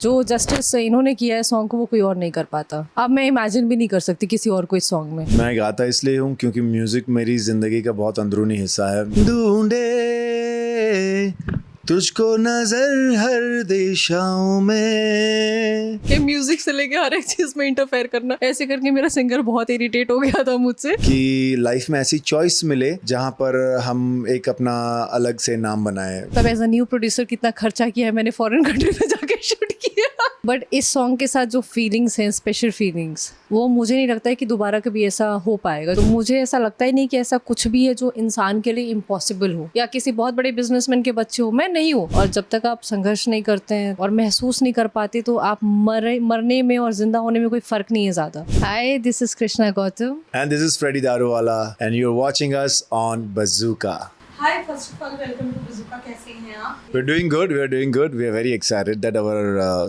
जो जस्टिस इन्होंने किया है सॉन्ग को वो कोई और नहीं कर पाता। अब मैं इमेजिन भी नहीं कर सकती किसी और कोई सॉन्ग में। मैं गाता इसलिए हूँ क्योंकि म्यूजिक मेरी जिंदगी का बहुत अंदरूनी हिस्सा है। ढूंढे तुझको नजर हर दिशाओं में। कि म्यूजिक से लेके हर एक चीज में इंटरफेयर करना, ऐसे करके मेरा सिंगर बहुत इरिटेट हो गया था मुझसे कि लाइफ में ऐसी चॉइस मिले जहाँ पर हम एक अपना अलग से नाम बनाए। तब एज अ न्यू प्रोड्यूसर कितना खर्चा किया है मैंने फॉरेन कंट्री में जाके शूट किया। बट इस सॉन्ग के साथ जो फीलिंग्स हैं, स्पेशल फीलिंग्स, वो मुझे नहीं लगता है कि दोबारा कभी ऐसा हो पाएगा। तो मुझे ऐसा लगता ही नहीं कि ऐसा कुछ भी है जो इंसान के लिए इम्पॉसिबल हो या किसी बहुत बड़े बिजनेसमैन के बच्चे हो। मैं नहीं हूँ। और जब तक आप संघर्ष नहीं करते हैं और महसूस नहीं कर पाते तो आप मरने में और जिंदा होने में कोई फर्क नहीं है ज्यादा। Hi, this is Krishna Gautam and this is Freddy Daruwala and you are watching us on Bazooka. Hi, first of all, welcome to Bazooka. कैसे हैं आप? We're doing good. We're doing good. We are very excited that our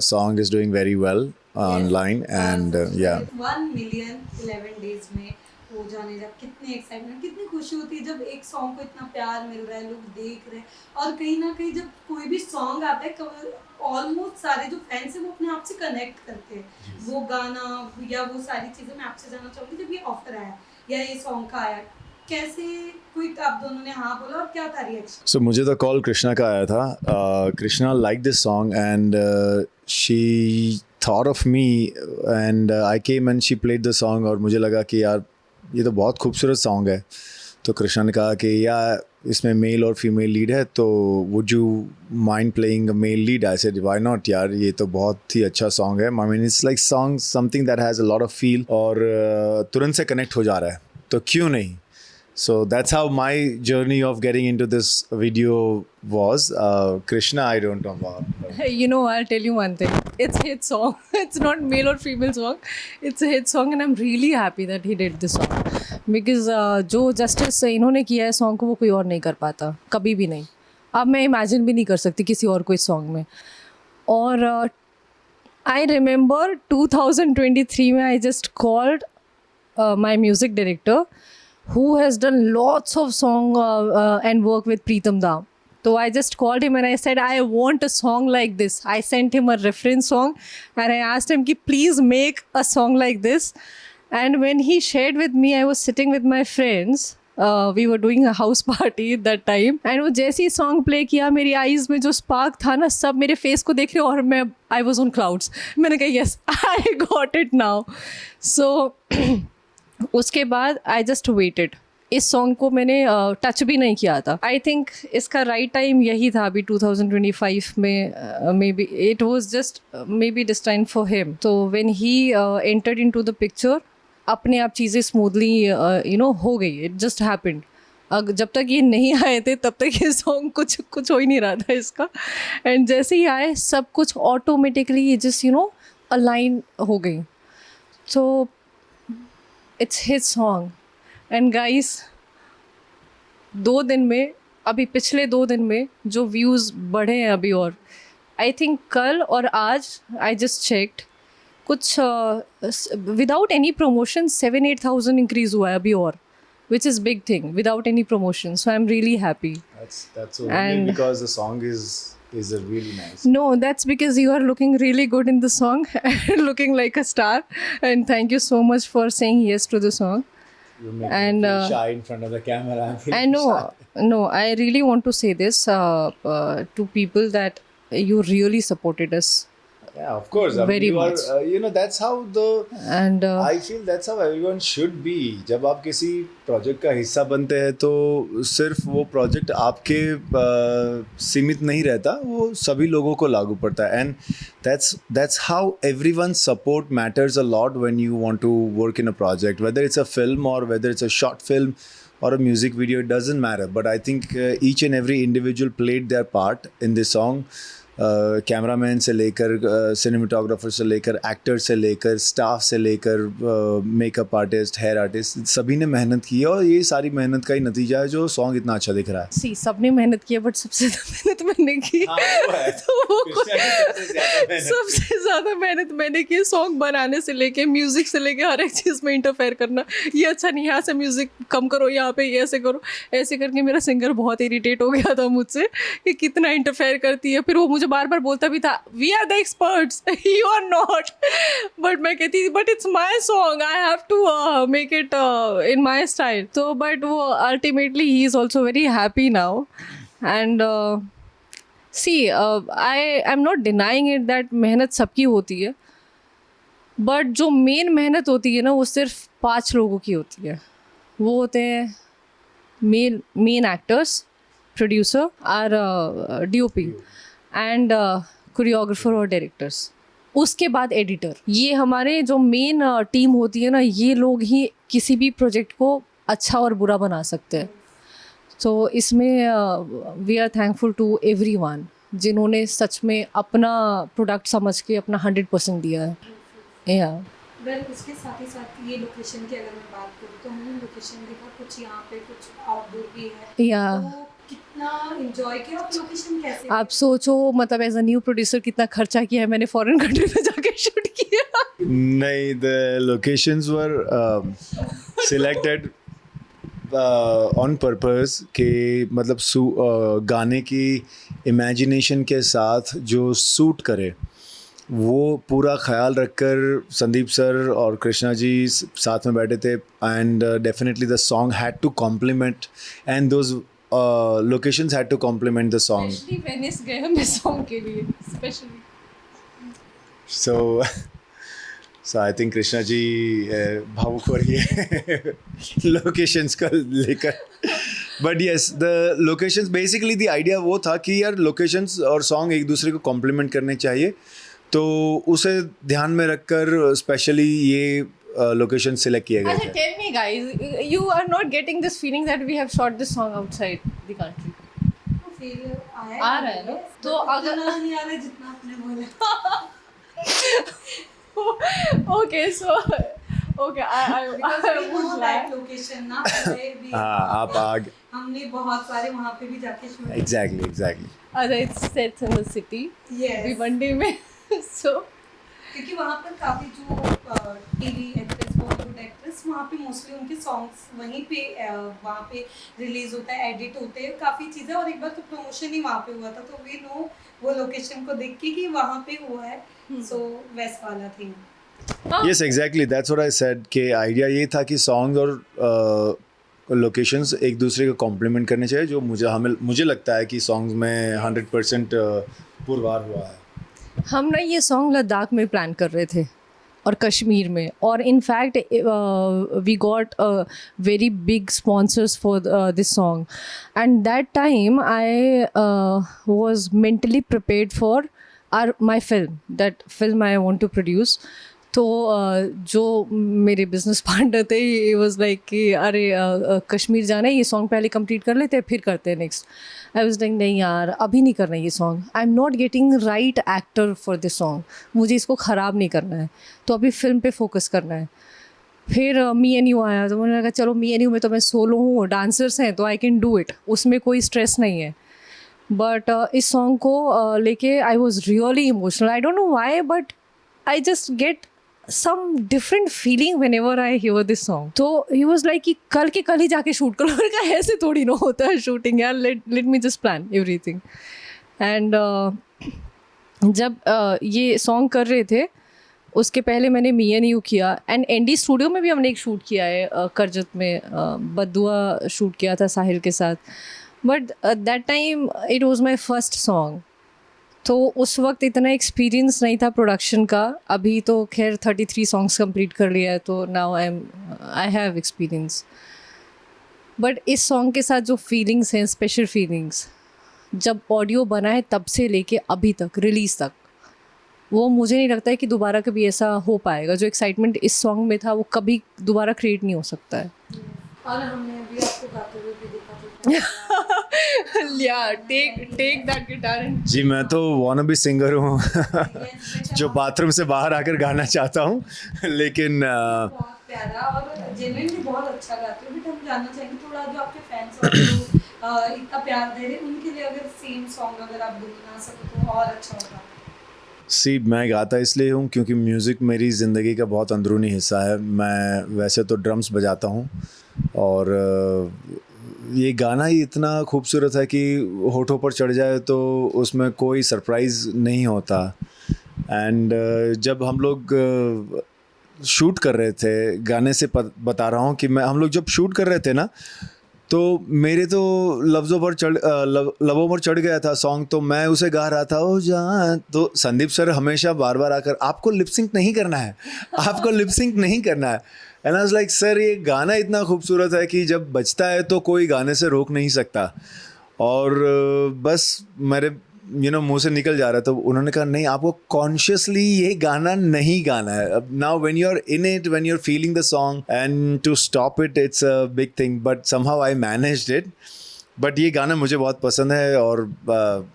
song is doing very well online and yeah. 1 million 11 days में हो जाने जब कितने excitement, कितनी खुशी होती है जब एक सॉन्ग को इतना प्यार मिल रहा है, लोग देख रहे हैं। और कहीं ना कहीं जब कोई भी सॉन्ग आता है, ऑलमोस्ट सारे जो फैंस हैं वो अपने आप से कनेक्ट करते हैं। वो गाना या वो सारी चीज़ें मैं आपसे जानना चाहूँगी, जब ये ऑफर आया या ये सॉन्ग का आया, कैसे कोई आप दोनों ने हाँ बोला और क्या था रिएक्शन? So मुझे तो कॉल कृष्णा का आया था। Krishna liked this song and she thought of me and I came and she played the song और मुझे लगा कि यार ये तो बहुत खूबसूरत सॉन्ग है। तो कृष्णा ने कहा कि यार इसमें मेल और फीमेल लीड है, तो would you mind playing a male lead? I said why not यार, ये तो बहुत ही अच्छा सॉन्ग है। I mean it's like song something that has a lot of feel और तुरंत से कनेक्ट हो जा रहा है, तो क्यों नहीं। So that's how my journey of getting into this video was. Krishna, I don't know about. You know, I'll tell you one thing. It's a hit song. It's not male or female song. It's a hit song and I'm really happy that he did this song. Because जो justice इन्होंने किया है song को वो कोई और नहीं कर पाता, कभी भी नहीं। अब मैं इमेजिन भी नहीं कर सकती किसी और कोई सॉन्ग में। और I remember 2023 में I just called my music director who has done lots of song and work with Pritam Da. So I just called him and I said, I want a song like this. I sent him a reference song and I asked him, please make a song like this. And when he shared with me, I was sitting with my friends. We were doing a house party at that time. And वो जैसे ही song play किया, मेरी eyes में जो spark था ना, सब मेरे face को देख रहे और मैं I was on clouds. मैंने कहा yes, I got it now. So उसके बाद आई जस्ट वेटेड। इस सॉन्ग को मैंने टच भी नहीं किया था। आई थिंक इसका राइट टाइम यही था अभी 2025 में। Maybe it was just maybe destined for him. तो when he entered into the picture, अपने आप चीज़ें स्मूथली हो गई। It just happened. जब तक ये नहीं आए थे तब तक ये सॉन्ग कुछ हो ही नहीं रहा था इसका। एंड जैसे ही आए सब कुछ ऑटोमेटिकली ये जस्ट अलाइन हो गई। तो it's hit song and guys, 2 दिन में, अभी पिछले 2 दिन में जो व्यूज़ बढ़े हैं अभी, और आई थिंक कल और आज आई जस्ट चेक्ड, कुछ विदाउट एनी प्रमोशन 7-8,000 इंक्रीज़ हुआ है अभी, और which is big thing without any promotion. So I'm really happy. That's only because the song is really nice. No, that's because you are looking really good in the song and looking like a star. And thank you so much for saying yes to the song. You make me feel shy in front of the camera. I'm feeling I know, shy. no, I really want to say this to people that you really supported us. Yeah, of course. Very you much. Are, that's how And I feel that's how everyone should be. जब आप किसी project का हिस्सा बनते हैं तो सिर्फ वो प्रोजेक्ट आपके सीमित नहीं रहता, वो सभी लोगों को लागू पड़ता है। And that's how everyone's support matters a lot when you want to work in a project, whether it's a film or whether it's a short film or a music video, it doesn't matter. But I think each and every individual played their part in this song. Cameraman से लेकर, cinematographer से लेकर, actor से लेकर, staff से लेकर, makeup artist, hair artist, सभी ने मेहनत की है और ये सारी मेहनत का ही नतीजा है जो सॉन्ग इतना अच्छा दिख रहा है। सबने मेहनत की है, बट सबसे ज़्यादा मेहनत मैंने की। वो है। तो सबसे ज़्यादा मेहनत मैंने की सॉन्ग बनाने से लेके, म्यूज़िक से लेके हर एक चीज़ में इंटरफेयर करना। ये अच्छा नहीं, यहाँ से म्यूज़िक कम करो, यहाँ पे ये ऐसे करो, ऐसे करके मेरा सिंगर बहुत इरिटेट हो गया था मुझसे कि कितना इंटरफेयर करती है। फिर वो मुझे बार बार बोलता भी था we are the experts you are not, but मैं कहती but it's my song I have to make it in my style. तो बट वो ultimately he is also very happy now. And see I am not denying it that मेहनत सबकी होती है, but जो main मेहनत होती है ना वो सिर्फ 5 लोगों की होती है. वो होते हैं मेन एक्टर्स, प्रोड्यूसर और DOP एंड कोरियोग्राफर और डायरेक्टर्स. उसके बाद एडिटर. ये हमारे जो मेन टीम होती है ना, ये लोग ही किसी भी प्रोजेक्ट को अच्छा और बुरा बना सकते हैं. तो इसमें we are thankful to everyone जिन्होंने सच में अपना प्रोडक्ट समझ के अपना 100% दिया है. या वेल उसके साथ ही साथ ये लोकेशन की अगर मैं बात करूँ तो हमने लोकेशन देखा, कुछ यहाँ पे कुछ आउटडोर भी है. या तो कितना एंजॉय किया आप, लोकेशन कैसे? आप सोचो मतलब एज अ न्यू प्रोड्यूसर कितना खर्चा किया है मैंने फॉरेन कंट्री में जाके शूट किया. नहीं, the locations were selected on purpose कि मतलब गाने की इमेजिनेशन के साथ जो सूट करे वो पूरा ख्याल रखकर संदीप सर और कृष्णा जी साथ में बैठे थे. And definitely the song had to complement and those locations had to complement the song. Specially Venice गए हम इस सॉन्ग के लिए स्पेशली. So I think Krishna ji भावुक हो रही है लोकेशंस का लेकर. But yes, the locations basically the idea वो था कि यार लोकेशंस और सॉन्ग एक दूसरे को कॉम्प्लीमेंट करने चाहिए, तो उसे ध्यान में रखकर स्पेशली ये लोकेशन सिलेक्ट किए गए अच्छा, थे. tell me guys, you are not getting this feeling that we have shot this song outside the country. तो फील आ रहा है ना? तो अगर नहीं आ रहा है जितना आपने बोला. okay, so okay, I would like. Location ना पहले भी हाँ, आप आग हमने बहुत सारे वहाँ पे भी जाके shoot. Exactly. It's set in the city. Yes. Bhiwandi में. So क्योंकि वहाँ पर काफ़ी जो टीवी एक्ट्रेस, बॉलीवुड एक्ट्रेस, वहाँ पे मोस्टली उनके सॉन्ग्स वहीं पे वहाँ पे रिलीज होता है, एडिट होते हैं काफ़ी चीज़ें. और एक बार तो प्रमोशन ही वहाँ पे हुआ था, तो वी नो वो लोकेशन को देख के कि वहाँ पे हुआ है. सो वैसा वाला thing. Yes exactly, that's what I said कि आइडिया ये था कि सॉन्ग और लोकेशंस एक दूसरे को कॉम्प्लीमेंट करने चाहिए, जो मुझे लगता है कि सॉन्ग्स में 100% पुरवार हुआ है. हम ना ये सॉन्ग लद्दाख में प्लान कर रहे थे और कश्मीर में, और in fact we got very big sponsors for this song. And that time I was mentally prepared for my film, that film I want to produce. तो जो मेरे बिजनेस पार्टनर थे, ये वाज लाइक कि अरे कश्मीर जाना है, ये सॉन्ग पहले कंप्लीट कर लेते हैं फिर करते हैं नेक्स्ट. आई वाज लाइक नहीं यार अभी नहीं करना ये song, I am not getting right actor for this song, मुझे इसको ख़राब नहीं करना है, तो अभी फिल्म पे फोकस करना है. फिर मी एन यू आया, तो मैंने लगा चलो मी एन यू में तो मैं सोलो हूँ, डांसर्स हैं तो आई कैन डू इट, उसमें कोई स्ट्रेस नहीं है. बट इस सॉन्ग को लेके I was really emotional. I don't know why but I just get some different feeling whenever I hear this song. तो he was like कि कल के कल ही जाके शूट करो. मैंने कहा ऐसे थोड़ी ना होता है शूटिंग यार, let me just plan everything. And जब ये सॉन्ग कर रहे थे उसके पहले मैंने मी एन यू किया, एंड ND स्टूडियो में भी हमने एक शूट किया है करजत में, बद्दुआ शूट किया था साहिल के साथ. But that time it was my first song, तो उस वक्त इतना एक्सपीरियंस नहीं था प्रोडक्शन का. अभी तो खैर 33 सॉन्ग्स कंप्लीट कर लिया है, तो now I have experience. But इस सॉन्ग के साथ जो फीलिंग्स हैं, स्पेशल फीलिंग्स, जब ऑडियो बना है तब से लेके अभी तक रिलीज़ तक, वो मुझे नहीं लगता है कि दोबारा कभी ऐसा हो पाएगा. जो एक्साइटमेंट इस सॉन्ग में था वो कभी दोबारा क्रिएट नहीं हो सकता है. और हमने अभी आपको गाते हुए भी देखा था. Yeah, take that guitar and जी, मैं तो wannabe सिंगर हूँ जो बाथरूम से बाहर आकर गाना चाहता हूँ, लेकिन बहुत प्यारा और जेन्युइनली बहुत अच्छा गाते हो. बट हम जानना चाहेंगे थोड़ा, जो आपके फैंस और जो इतना प्यार दे रहे हैं उनके लिए अगर सेम सॉन्ग अगर आप गुनगुना सको तो और अच्छा होगा. सी, मैं गाता इसलिए हूँ क्योंकि म्यूज़िक मेरी ज़िंदगी का बहुत अंदरूनी हिस्सा है. मैं वैसे तो ड्रम्स बजाता हूँ और ये गाना ही इतना खूबसूरत है कि होठों पर चढ़ जाए तो उसमें कोई सरप्राइज़ नहीं होता। एंड जब हम लोग शूट कर रहे थे, गाने से बता रहा हूँ कि हम लोग जब शूट कर रहे थे ना, तो मेरे तो लबों पर चढ़ गया था सॉन्ग, तो मैं उसे गा रहा था ओ जान। तो संदीप सर हमेशा बार बार आकर आपको लिपसिंक नहीं करना है, आपको लिपसिंक नहीं करना है। And I was like sir ये गाना इतना खूबसूरत है कि जब बजता है तो कोई गाने से रोक नहीं सकता। और बस मेरे मुंह से निकल जा रहा था। तो उन्होंने कहा नहीं, आपको कॉन्शियसली ये गाना नहीं गाना है। अब now when you are in it, when you are feeling the song, and to stop it it's a big thing, but somehow I managed it. But ये गाना मुझे बहुत पसंद है और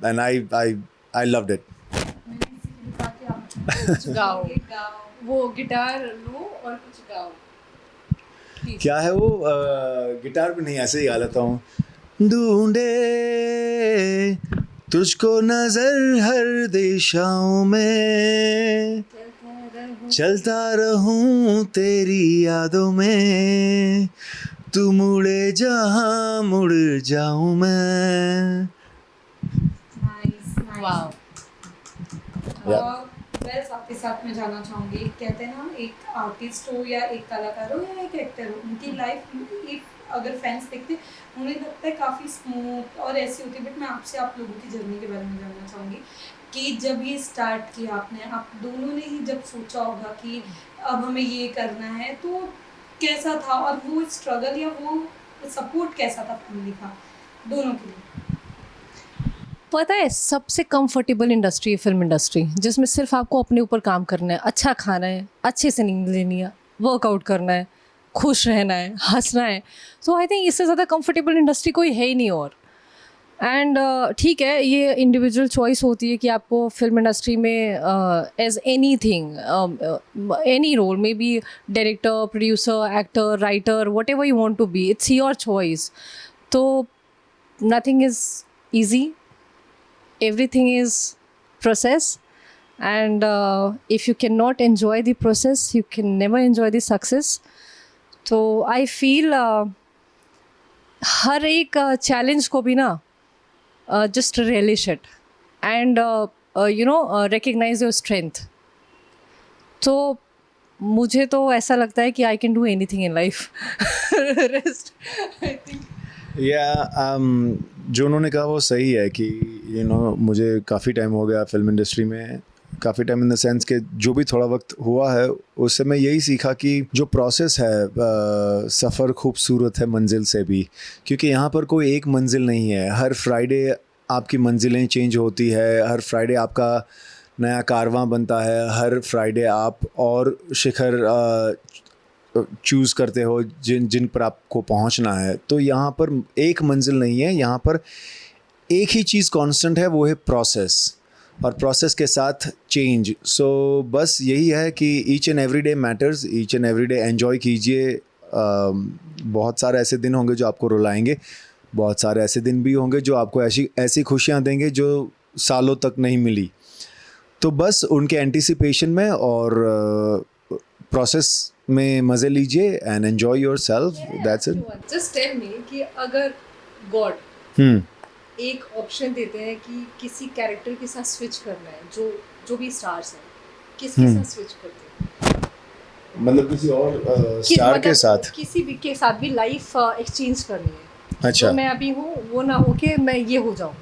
एंड आई लव्ड इट। गाओ, वो गिटार लो और कुछ गाओ। क्या है वो? गिटार भी नहीं, ऐसे ही गा लेता हूँ। ढूंढे तुझको नजर हर दिशाओं में, चलता रहूं तेरी यादों में, तू मुड़े जहां मुड़ जाऊं मैं। वाओ। मैं आपके साथ में जाना चाहूँगी, कहते हैं ना एक आर्टिस्ट हो या एक कलाकार हो या एक एक्टर हो, उनकी लाइफ में अगर फैंस देखते उन्हें लगता है काफ़ी स्मूथ और ऐसी होती है। बट मैं आपसे आप लोगों की जर्नी के बारे में जानना चाहूँगी कि जब ये स्टार्ट किया आपने, आप दोनों ने ही जब सोचा होगा कि अब हमें ये करना है, तो कैसा था? और वो स्ट्रगल या वो सपोर्ट कैसा था फैमिली का, दोनों के लिए? पता है सबसे कंफर्टेबल इंडस्ट्री है फिल्म इंडस्ट्री, जिसमें सिर्फ आपको अपने ऊपर काम करना है, अच्छा खाना है, अच्छे से नींद लेनी है, वर्कआउट करना है, खुश रहना है, हंसना है। तो आई थिंक इससे ज़्यादा कंफर्टेबल इंडस्ट्री कोई है ही नहीं। और एंड ठीक है, ये इंडिविजुअल चॉइस होती है कि आपको फिल्म इंडस्ट्री में as anything, any role, maybe director, producer, actor, writer, whatever you want to be, it's your choice. तो nothing is easy, everything is process, and if you cannot enjoy the process you can never enjoy the success. तो I feel हर एक challenge को भी ना just relish it and recognize your strength. तो मुझे तो ऐसा लगता है कि I can do anything in life. Rest I think. जो उन्होंने कहा वो सही है कि मुझे काफ़ी टाइम हो गया फिल्म इंडस्ट्री में, काफ़ी टाइम इन द सेंस कि जो भी थोड़ा वक्त हुआ है उससे मैं यही सीखा कि जो प्रोसेस है, सफ़र खूबसूरत है मंजिल से भी, क्योंकि यहाँ पर कोई एक मंजिल नहीं है। हर फ्राइडे आपकी मंजिलें चेंज होती है, हर फ्राइडे आपका नया कारवां बनता है, हर फ्राइडे आप और शिखर चूज़ करते हो जिन पर आपको पहुंचना है। तो यहाँ पर एक मंजिल नहीं है, यहाँ पर एक ही चीज़ कांस्टेंट है, वो है प्रोसेस, और प्रोसेस के साथ चेंज। सो बस यही है कि each and every day matters, each and every day enjoy कीजिए। बहुत सारे ऐसे दिन होंगे जो आपको रुलाएंगे, बहुत सारे ऐसे दिन भी होंगे जो आपको ऐसी खुशियाँ देंगे जो सालों तक नहीं मिली। तो बस उनके एंटिसिपेशन में और प्रोसेस में मज़े लीजिए and enjoy yourself, that's it. Just tell me कि अगर गॉड एक ऑप्शन देते हैं कि किसी कैरेक्टर के साथ स्विच करना है, जो भी स्टार्स हैं, किसके साथ स्विच करते हैं? मतलब किसी और स्टार के साथ, किसी भी के साथ भी लाइफ एक्सचेंज करनी है। अच्छा, तो मैं अभी हूँ, वो ना हो के मैं ये हो जाऊँ,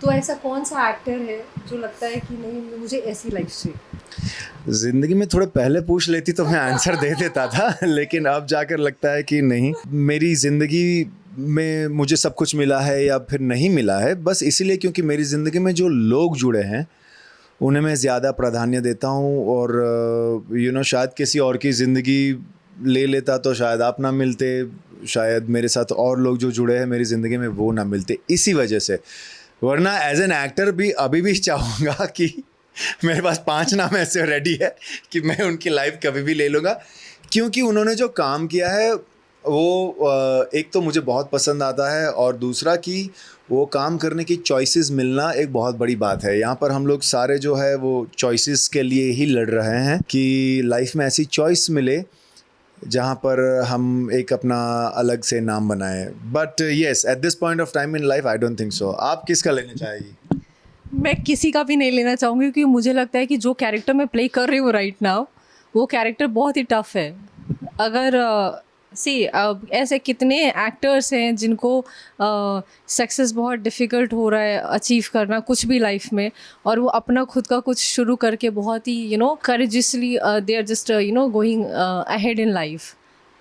तो ऐसा कौन सा एक्टर है जो लगता है कि नहीं मुझे ऐसी लाइफ चाहिए? ज़िंदगी में थोड़े पहले पूछ लेती तो मैं आंसर दे देता था, लेकिन अब जाकर लगता है कि नहीं, मेरी ज़िंदगी में मुझे सब कुछ मिला है या फिर नहीं मिला है बस इसीलिए क्योंकि मेरी ज़िंदगी में जो लोग जुड़े हैं उन्हें मैं ज़्यादा प्राधान्य देता हूँ। और शायद किसी और की ज़िंदगी ले लेता तो शायद आप ना मिलते, शायद मेरे साथ और लोग जो जुड़े हैं मेरी ज़िंदगी में वो ना मिलते, इसी वजह से। वरना एज एन एक्टर भी अभी भी चाहूँगा कि मेरे पास 5 नाम ऐसे रेडी है कि मैं उनकी लाइफ कभी भी ले लूँगा, क्योंकि उन्होंने जो काम किया है वो एक तो मुझे बहुत पसंद आता है, और दूसरा कि वो काम करने की चॉइसेस मिलना एक बहुत बड़ी बात है। यहाँ पर हम लोग सारे जो है वो चॉइसेस के लिए ही लड़ रहे हैं कि लाइफ में ऐसी चॉइस मिले जहाँ पर हम एक अपना अलग से नाम बनाए. But yes, at this point of time in life I don't think so. आप किसका लेना चाहेगी? मैं किसी का भी नहीं लेना चाहूँगी, क्योंकि मुझे लगता है कि जो कैरेक्टर मैं प्ले कर रही हूँ राइट नाउ, वो कैरेक्टर बहुत ही टफ है. अगर ऐसे कितने एक्टर्स हैं जिनको सक्सेस बहुत डिफ़िकल्ट हो रहा है अचीव करना कुछ भी लाइफ में, और वो अपना खुद का कुछ शुरू करके बहुत ही courageously they are just going ahead in life.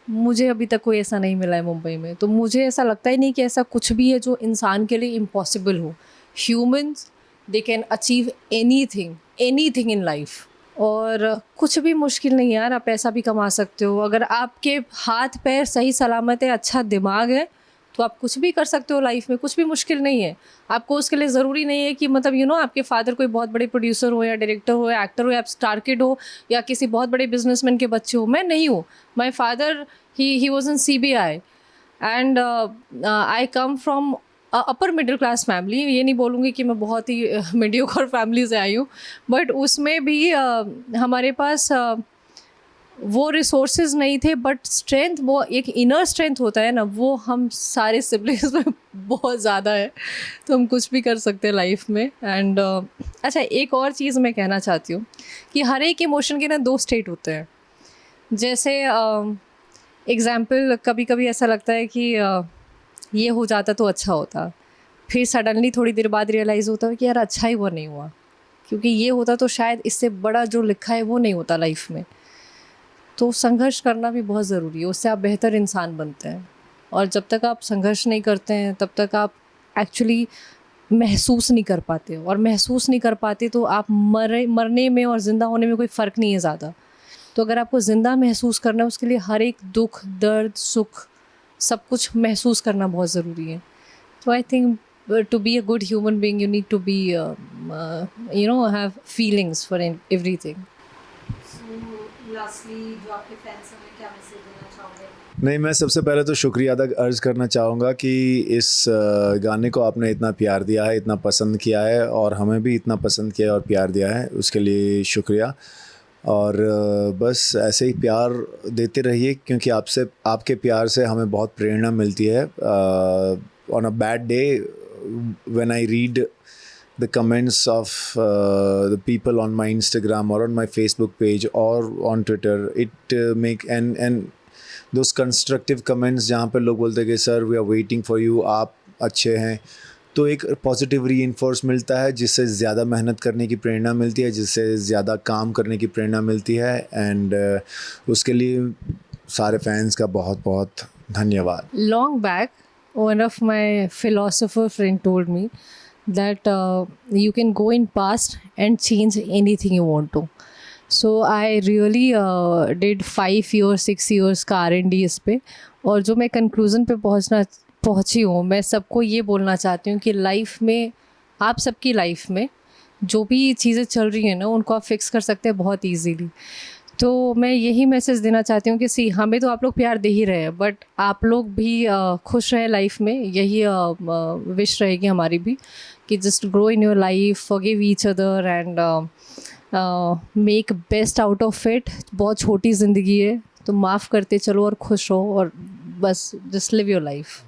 मुझे अभी तक कोई ऐसा नहीं मिला है मुंबई में. तो मुझे ऐसा लगता ही नहीं कि ऐसा कुछ भी है जो इंसान के लिए इम्पॉसिबल हो. Humans, they can achieve anything in life. और कुछ भी मुश्किल नहीं है यार. आप पैसा भी कमा सकते हो अगर आपके हाथ पैर सही सलामत है, अच्छा दिमाग है, तो आप कुछ भी कर सकते हो लाइफ में. कुछ भी मुश्किल नहीं है. आपको उसके लिए ज़रूरी नहीं है कि मतलब आपके फादर कोई बहुत बड़े प्रोड्यूसर हो या डायरेक्टर हो या एक्टर हो या आप स्टार किड हो या किसी बहुत बड़े बिजनेसमैन के बच्चे हो. मैं नहीं हूँ. My father he was in CBI and I come from upper middle class family. ये नहीं बोलूँगी कि मैं बहुत ही मीडियोकर फैमिली से आई हूँ, बट उसमें भी हमारे पास वो रिसोर्सेज नहीं थे. बट स्ट्रेंथ, वो एक इनर स्ट्रेंथ होता है ना, वो हम सारे सिबलिंग्स में बहुत ज़्यादा है. तो हम कुछ भी कर सकते हैं लाइफ में. एंड अच्छा, एक और चीज़ मैं कहना चाहती हूँ कि हर एक इमोशन के ना 2 स्टेट होते हैं. जैसे एग्ज़ाम्पल, कभी कभी ऐसा लगता है कि ये हो जाता तो अच्छा होता. फिर सडनली थोड़ी देर बाद रियलाइज़ होता है कि यार अच्छा ही वो नहीं हुआ, क्योंकि ये होता तो शायद इससे बड़ा जो लिखा है वो नहीं होता लाइफ में. तो संघर्ष करना भी बहुत ज़रूरी है. उससे आप बेहतर इंसान बनते हैं. और जब तक आप संघर्ष नहीं करते हैं तब तक आप एक्चुअली महसूस नहीं कर पाते. और महसूस नहीं कर पाते तो आप मरने में और ज़िंदा होने में कोई फ़र्क नहीं है ज़्यादा. तो अगर आपको ज़िंदा महसूस करना है, उसके लिए हर एक दुख, दर्द, सुख, सब कुछ महसूस करना बहुत ज़रूरी है. तो I think to be a good human being, you need to be have feelings for everything. So lastly, जो आपके फैंस हैं, क्या मैसेज देना चाहोगे? नहीं, मैं सबसे पहले तो शुक्रिया अदा अर्ज़ करना चाहूँगा कि इस गाने को आपने इतना प्यार दिया है, इतना पसंद किया है, और हमें भी इतना पसंद किया और प्यार दिया है, उसके लिए शुक्रिया. और बस ऐसे ही प्यार देते रहिए, क्योंकि आपके प्यार से हमें बहुत प्रेरणा मिलती है. On a bad day, when I read the comments of the people on my Instagram or on my Facebook page or on Twitter, it and those constructive comments जहाँ पर लोग बोलते हैं कि sir we are waiting for you, आप अच्छे हैं, तो एक पॉजिटिव रीइंफोर्स मिलता है, जिससे ज़्यादा मेहनत करने की प्रेरणा मिलती है, जिससे ज़्यादा काम करने की प्रेरणा मिलती है. एंड उसके लिए सारे फैंस का बहुत बहुत धन्यवाद. Long back, one of my philosopher friend told me that you can go in past and change anything you want to. So I really did 5 years 6 years का R&D इस पे. और जो मैं कंक्लूज़न पे पहुँची हूँ, मैं सबको ये बोलना चाहती हूँ कि लाइफ में, आप सबकी लाइफ में जो भी चीज़ें चल रही हैं ना, उनको आप फिक्स कर सकते हैं बहुत ईजीली. तो मैं यही मैसेज देना चाहती हूँ कि हमें तो आप लोग प्यार दे ही रहे हैं, बट आप लोग भी खुश रहें लाइफ में. यही विश रहेगी हमारी भी, कि just grow in your life, forgive each other and make best out of it. बहुत छोटी ज़िंदगी है, तो माफ़ करते चलो और खुश हो, और बस जस्ट लिव योर लाइफ.